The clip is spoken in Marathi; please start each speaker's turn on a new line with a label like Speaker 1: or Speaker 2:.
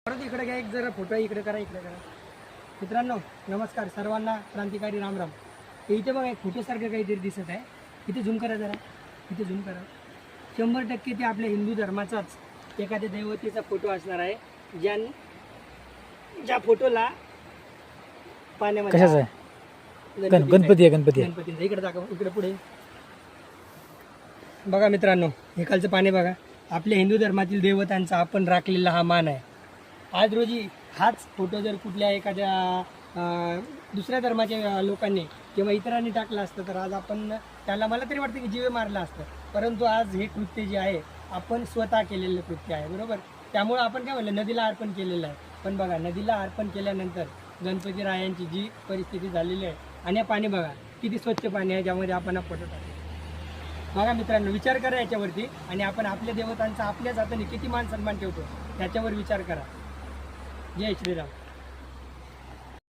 Speaker 1: परत इकडे घ्या, एक जरा फोटो इकडे करा, इकडे करा. मित्रांनो नमस्कार, सर्वांना क्रांतिकारी रामराम. इथे बघा एक फोटोसारखं काहीतरी दिसत आहे. इथे झूम करा जरा, इथे झूम करा. 100% ते आपल्या हिंदू धर्माचाच एखाद्या दैवतेचा फोटो असणार आहे. ज्या फोटोला पाण्यामध्ये
Speaker 2: कशाचा आहे? गणपती आहे.
Speaker 1: गणपतीचा. इकडे दाखव, इकडे पुढे बघा मित्रांनो, हे खालचं पाणी बघा. आपल्या हिंदू धर्मातील देवतांचा आपण राखलेला हा मान आहे. आज रोजी हाच फोटो जर कुठल्या एखाद्या दुसऱ्या धर्माच्या लोकांनी किंवा इतरांनी टाकला असतं तर आज आपण त्याला, मला तरी वाटतं की जीवे मारला असतं. परंतु आज हे कृत्य जे आहे आपण स्वतः केलेलं कृत्य आहे, बरोबर. त्यामुळं आपण काय म्हणलं, नदीला अर्पण केलेलं आहे. पण बघा, नदीला अर्पण केल्यानंतर गणपती रायांची जी परिस्थिती झालेली आहे, आणि पाणी बघा किती स्वच्छ पाणी आहे, ज्यामध्ये आपण हा फोटो टाकतो. बघा मित्रांनो, विचार करा याच्यावरती, आणि आपण आपल्या देवतांचा आपल्याच हाताने किती मान सन्मान ठेवतो याच्यावर विचार करा. जय श्रीराम.